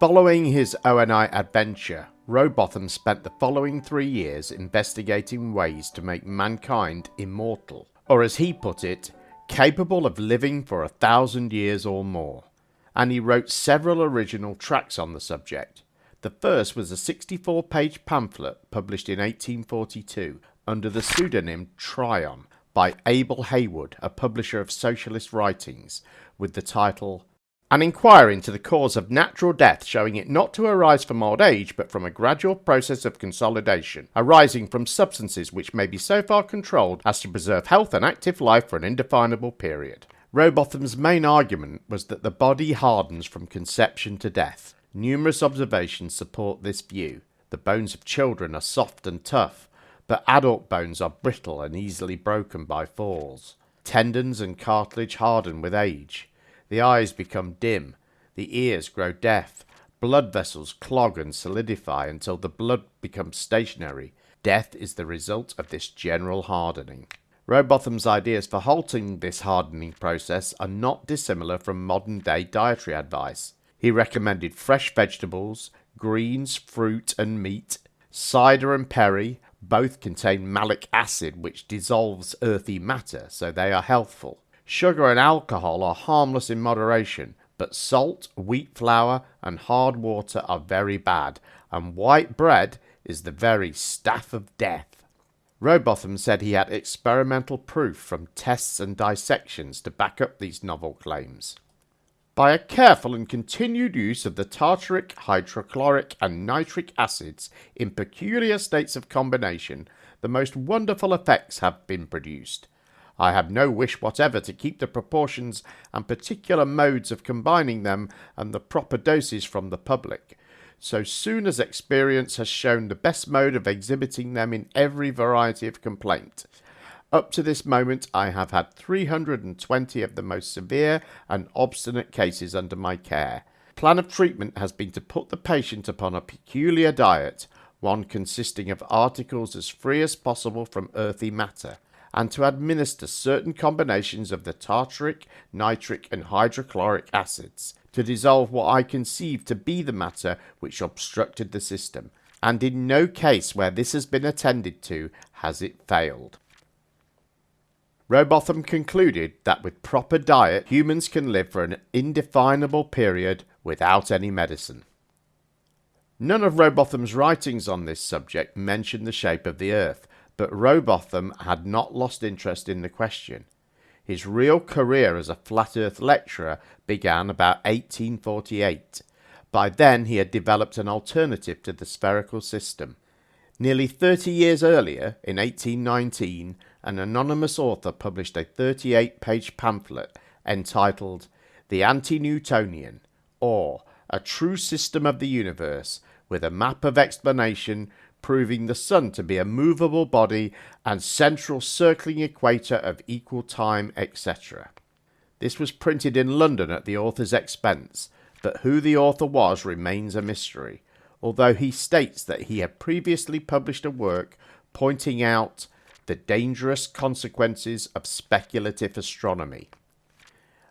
Following his ONI adventure, Rowbotham spent the following 3 years investigating ways to make mankind immortal, or as he put it, capable of living for 1,000 years or more, and he wrote several original tracts on the subject. The first was a 64-page pamphlet published in 1842 under the pseudonym Tryon by Abel Heywood, a publisher of socialist writings, with the title An Inquiry into the Cause of Natural Death, showing it not to arise from old age, but from a gradual process of consolidation, arising from substances which may be so far controlled as to preserve health and active life for an indefinable period. Rowbotham's main argument was that the body hardens from conception to death. Numerous observations support this view. The bones of children are soft and tough, but adult bones are brittle and easily broken by falls. Tendons and cartilage harden with age. The eyes become dim. The ears grow deaf. Blood vessels clog and solidify until the blood becomes stationary. Death is the result of this general hardening. Rowbotham's ideas for halting this hardening process are not dissimilar from modern-day dietary advice. He recommended fresh vegetables, greens, fruit and meat. Cider and perry both contain malic acid, which dissolves earthy matter, so they are healthful. Sugar and alcohol are harmless in moderation, but salt, wheat flour and hard water are very bad, and white bread is the very staff of death. Rowbotham said he had experimental proof from tests and dissections to back up these novel claims. By a careful and continued use of the tartaric, hydrochloric and nitric acids in peculiar states of combination, the most wonderful effects have been produced. I have no wish whatever to keep the proportions and particular modes of combining them and the proper doses from the public, so soon as experience has shown the best mode of exhibiting them in every variety of complaint. Up to this moment I have had 320 of the most severe and obstinate cases under my care. The plan of treatment has been to put the patient upon a peculiar diet, one consisting of articles as free as possible from earthy matter, and to administer certain combinations of the tartaric, nitric and hydrochloric acids, to dissolve what I conceive to be the matter which obstructed the system, and in no case where this has been attended to has it failed. Rowbotham concluded that with proper diet, humans can live for an indefinable period without any medicine. None of Rowbotham's writings on this subject mention the shape of the earth, but Rowbotham had not lost interest in the question. His real career as a flat earth lecturer began about 1848. By then he had developed an alternative to the spherical system. Nearly 30 years earlier, in 1819, an anonymous author published a 38-page pamphlet entitled The Anti-Newtonian, or A True System of the Universe, with a map of explanation proving the sun to be a movable body and central circling equator of equal time, etc. This was printed in London at the author's expense, but who the author was remains a mystery, although he states that he had previously published a work pointing out the dangerous consequences of speculative astronomy.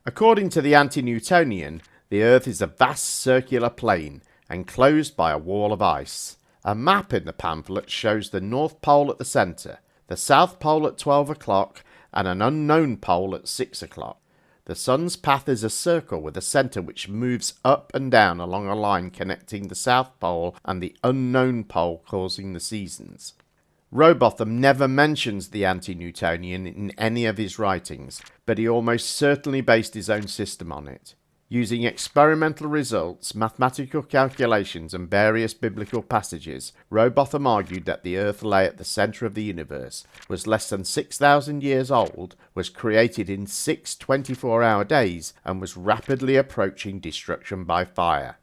According to the Anti-Newtonian, the Earth is a vast circular plane enclosed by a wall of ice. A map in the pamphlet shows the North Pole at the centre, the South Pole at 12 o'clock and an unknown pole at 6 o'clock. The sun's path is a circle with a centre which moves up and down along a line connecting the South Pole and the unknown pole causing the seasons. Rowbotham never mentions the Anti-Newtonian in any of his writings, but he almost certainly based his own system on it. Using experimental results, mathematical calculations and various biblical passages, Rowbotham argued that the earth lay at the centre of the universe, was less than 6,000 years old, was created in 6 24-hour days, and was rapidly approaching destruction by fire.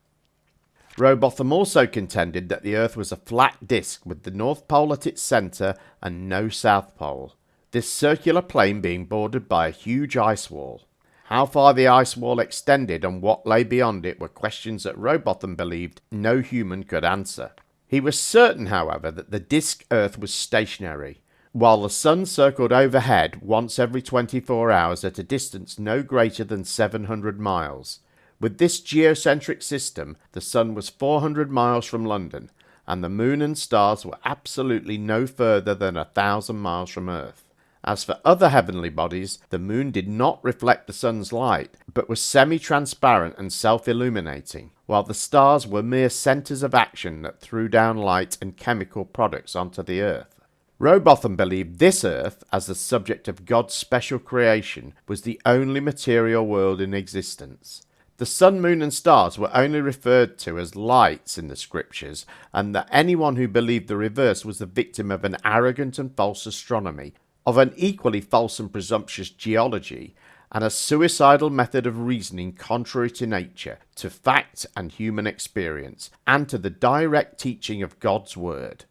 Rowbotham also contended that the earth was a flat disk with the North Pole at its centre and no South Pole, this circular plane being bordered by a huge ice wall. How far the ice wall extended and what lay beyond it were questions that Rowbotham believed no human could answer. He was certain, however, that the disk Earth was stationary, while the sun circled overhead once every 24 hours at a distance no greater than 700 miles. With this geocentric system, the Sun was 400 miles from London, and the Moon and stars were absolutely no further than 1,000 miles from Earth. As for other heavenly bodies, the Moon did not reflect the Sun's light, but was semi-transparent and self-illuminating, while the stars were mere centres of action that threw down light and chemical products onto the Earth. Rowbotham believed this Earth, as the subject of God's special creation, was the only material world in existence. The sun, moon and stars were only referred to as lights in the scriptures, and that anyone who believed the reverse was the victim of an arrogant and false astronomy, of an equally false and presumptuous geology, and a suicidal method of reasoning contrary to nature, to fact and human experience, and to the direct teaching of God's word.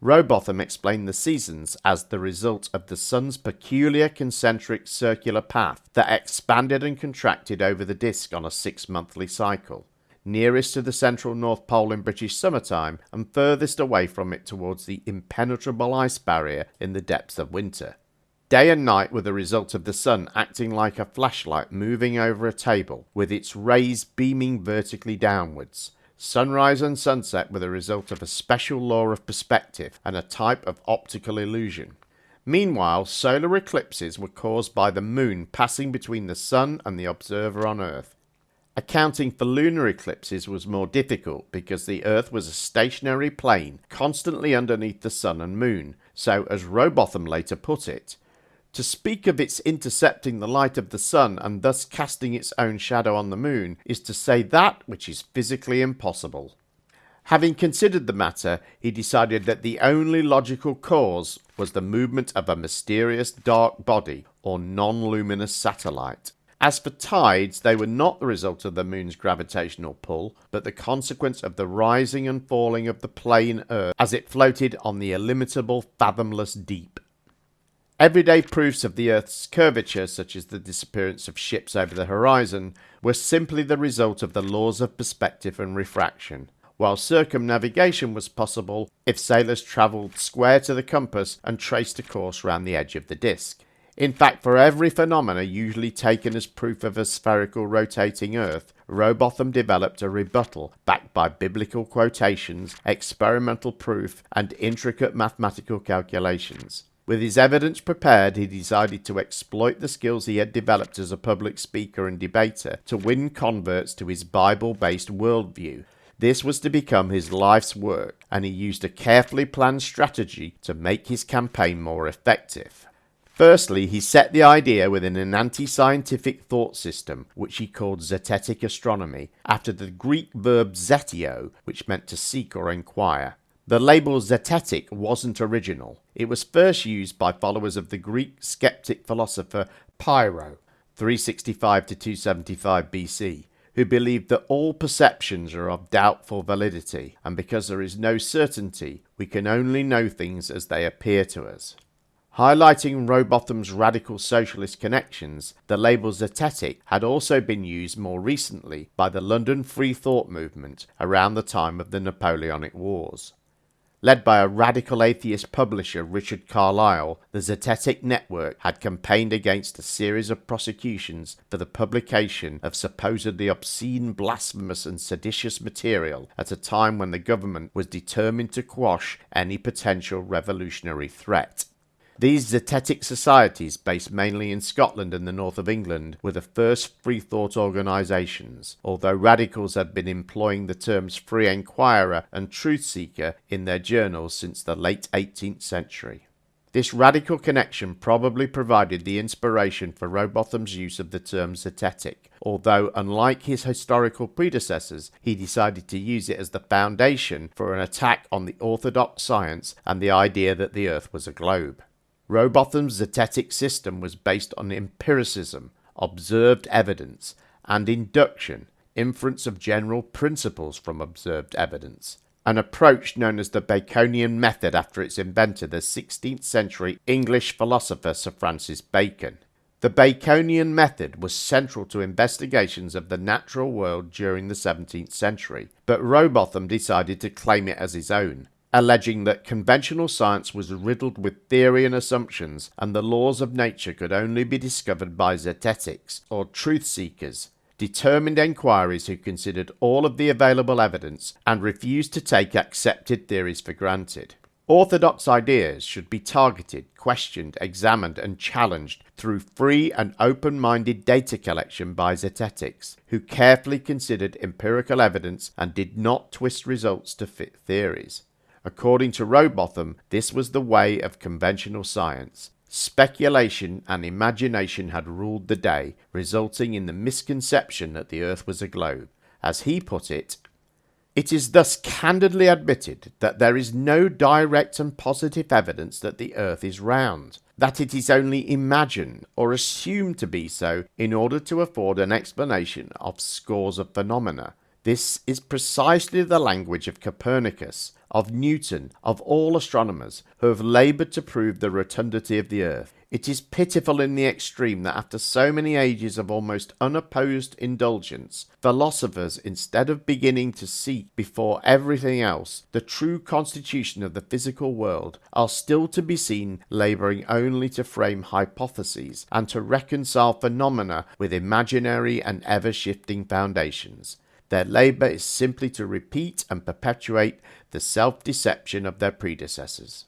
Rowbotham explained the seasons as the result of the sun's peculiar concentric circular path that expanded and contracted over the disk on a 6-monthly cycle, nearest to the central North Pole in British summertime and furthest away from it towards the impenetrable ice barrier in the depths of winter. Day and night were the result of the sun acting like a flashlight moving over a table, with its rays beaming vertically downwards. Sunrise and sunset were the result of a special law of perspective and a type of optical illusion. Meanwhile, solar eclipses were caused by the moon passing between the sun and the observer on Earth. Accounting for lunar eclipses was more difficult because the Earth was a stationary plane constantly underneath the sun and moon, so, as Rowbotham later put it, to speak of its intercepting the light of the sun and thus casting its own shadow on the moon is to say that which is physically impossible. Having considered the matter, he decided that the only logical cause was the movement of a mysterious dark body or non-luminous satellite. As for tides, they were not the result of the moon's gravitational pull, but the consequence of the rising and falling of the plane Earth as it floated on the illimitable, fathomless deep. Everyday proofs of the Earth's curvature, such as the disappearance of ships over the horizon, were simply the result of the laws of perspective and refraction, while circumnavigation was possible if sailors travelled square to the compass and traced a course round the edge of the disk. In fact, for every phenomena usually taken as proof of a spherical rotating Earth, Rowbotham developed a rebuttal backed by biblical quotations, experimental proof, and intricate mathematical calculations. With his evidence prepared, he decided to exploit the skills he had developed as a public speaker and debater to win converts to his Bible-based worldview. This was to become his life's work, and he used a carefully planned strategy to make his campaign more effective. Firstly, he set the idea within an anti-scientific thought system, which he called zetetic astronomy, after the Greek verb zetio, which meant to seek or inquire. The label zetetic wasn't original. It was first used by followers of the Greek skeptic philosopher Pyrrho, 365 to 275 BC, who believed that all perceptions are of doubtful validity, and because there is no certainty, we can only know things as they appear to us. Highlighting Rowbotham's radical socialist connections, the label zetetic had also been used more recently by the London Free Thought movement around the time of the Napoleonic Wars. Led by a radical atheist publisher, Richard Carlile, the Zetetic Network had campaigned against a series of prosecutions for the publication of supposedly obscene, blasphemous and seditious material at a time when the government was determined to quash any potential revolutionary threat. These zetetic societies, based mainly in Scotland and the north of England, were the first free-thought organisations, although radicals had been employing the terms free enquirer and truth seeker in their journals since the late 18th century. This radical connection probably provided the inspiration for Rowbotham's use of the term zetetic, although, unlike his historical predecessors, he decided to use it as the foundation for an attack on the orthodox science and the idea that the Earth was a globe. Rowbotham's zetetic system was based on empiricism, observed evidence, and induction, inference of general principles from observed evidence, an approach known as the Baconian method after its inventor, the 16th century English philosopher Sir Francis Bacon. The Baconian method was central to investigations of the natural world during the 17th century, but Rowbotham decided to claim it as his own, alleging that conventional science was riddled with theory and assumptions, and the laws of nature could only be discovered by zetetics, or truth-seekers. determined enquiries who considered all of the available evidence and refused to take accepted theories for granted. Orthodox ideas should be targeted, questioned, examined, and challenged through free and open-minded data collection by Zetetics, who carefully considered empirical evidence and did not twist results to fit theories. According to Rowbotham, this was the way of conventional science. Speculation and imagination had ruled the day, resulting in the misconception that the Earth was a globe. As he put it, "It is thus candidly admitted that there is no direct and positive evidence that the Earth is round, that it is only imagined or assumed to be so in order to afford an explanation of scores of phenomena. This is precisely the language of Copernicus, of Newton, of all astronomers who have laboured to prove the rotundity of the Earth. It is pitiful in the extreme that after so many ages of almost unopposed indulgence, philosophers, instead of beginning to seek before everything else the true constitution of the physical world, are still to be seen labouring only to frame hypotheses and to reconcile phenomena with imaginary and ever-shifting foundations. Their labour is simply to repeat and perpetuate the self-deception of their predecessors."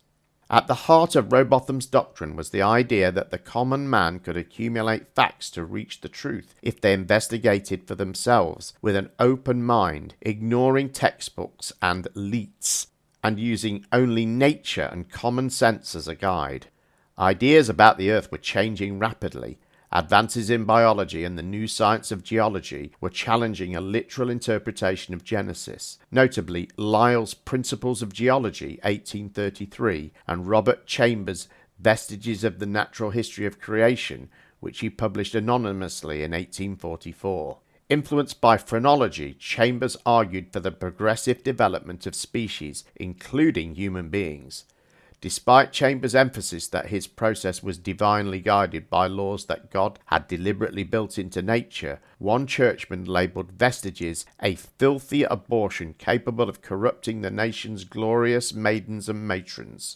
At the heart of Rowbotham's doctrine was the idea that the common man could accumulate facts to reach the truth if they investigated for themselves with an open mind, ignoring textbooks and leets, and using only nature and common sense as a guide. Ideas about the Earth were changing rapidly. Advances in biology and the new science of geology were challenging a literal interpretation of Genesis, notably Lyell's Principles of Geology, 1833, and Robert Chambers' Vestiges of the Natural History of Creation, which he published anonymously in 1844. Influenced by phrenology, Chambers argued for the progressive development of species, including human beings. Despite Chambers' emphasis that his process was divinely guided by laws that God had deliberately built into nature, one churchman labelled Vestiges a filthy abortion capable of corrupting the nation's glorious maidens and matrons.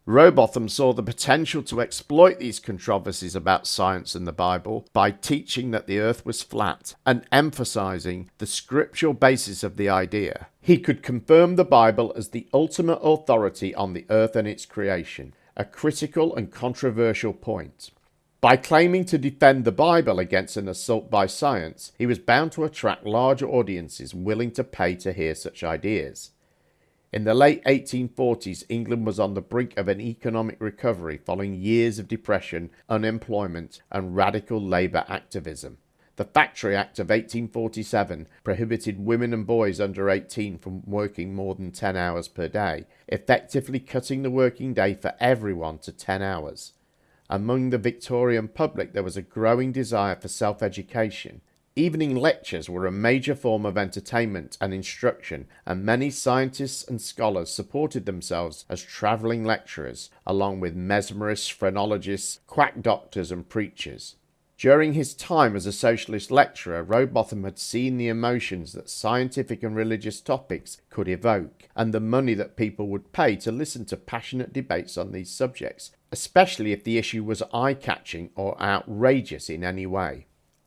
Rowbotham saw the potential to exploit these controversies about science and the Bible by teaching that the earth was flat and emphasizing the scriptural basis of the idea. He could confirm the Bible as the ultimate authority on the earth and its creation, a critical and controversial point. By claiming to defend the Bible against an assault by science, he was bound to attract larger audiences willing to pay to hear such ideas. In the late 1840s, England was on the brink of an economic recovery following years of depression, unemployment, and radical labour activism. The Factory Act of 1847 prohibited women and boys under 18 from working more than 10 hours per day, effectively cutting the working day for everyone to 10 hours. Among the Victorian public, there was a growing desire for self-education. Evening lectures were a major form of entertainment and instruction, and many scientists and scholars supported themselves as travelling lecturers, along with mesmerists, phrenologists, quack doctors and preachers. During his time as a socialist lecturer, Rowbotham had seen the emotions that scientific and religious topics could evoke, and the money that people would pay to listen to passionate debates on these subjects, especially if the issue was eye-catching or outrageous in any way.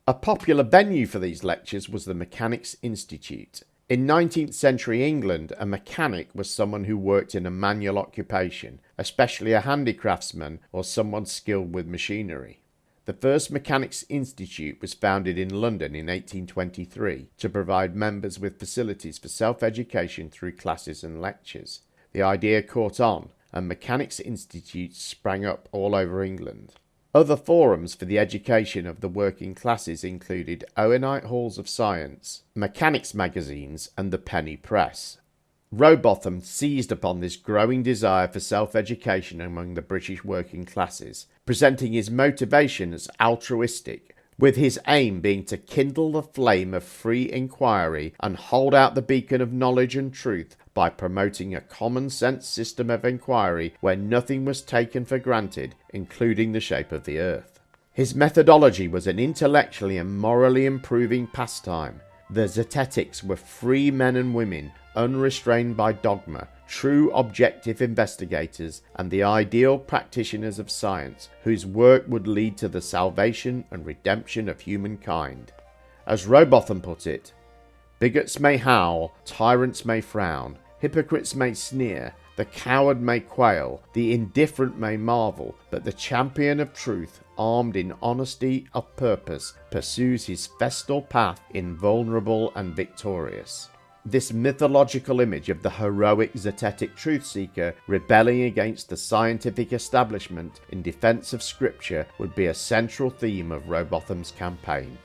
A popular venue for these lectures was the Mechanics' Institute. In 19th century England, a mechanic was someone who worked in a manual occupation, especially a handicraftsman or someone skilled with machinery. The first Mechanics' Institute was founded in London in 1823 to provide members with facilities for self-education through classes and lectures. The idea caught on, and Mechanics' Institutes sprang up all over England. Other forums for the education of the working classes included Owenite Halls of Science, mechanics magazines, and the penny press. Rowbotham seized upon this growing desire for self-education among the British working classes, presenting his motivation as altruistic, with his aim being to kindle the flame of free inquiry and hold out the beacon of knowledge and truth by promoting a common-sense system of inquiry where nothing was taken for granted, including the shape of the earth. His methodology was an intellectually and morally improving pastime. The Zetetics were free men and women, unrestrained by dogma, true objective investigators, and the ideal practitioners of science, whose work would lead to the salvation and redemption of humankind. As Rowbotham put it, bigots may howl, tyrants may frown, hypocrites may sneer, the coward may quail, the indifferent may marvel, but the champion of truth, armed in honesty of purpose, pursues his festal path invulnerable and victorious. This mythological image of the heroic zetetic truth seeker rebelling against the scientific establishment in defense of scripture would be a central theme of Rowbotham's campaign.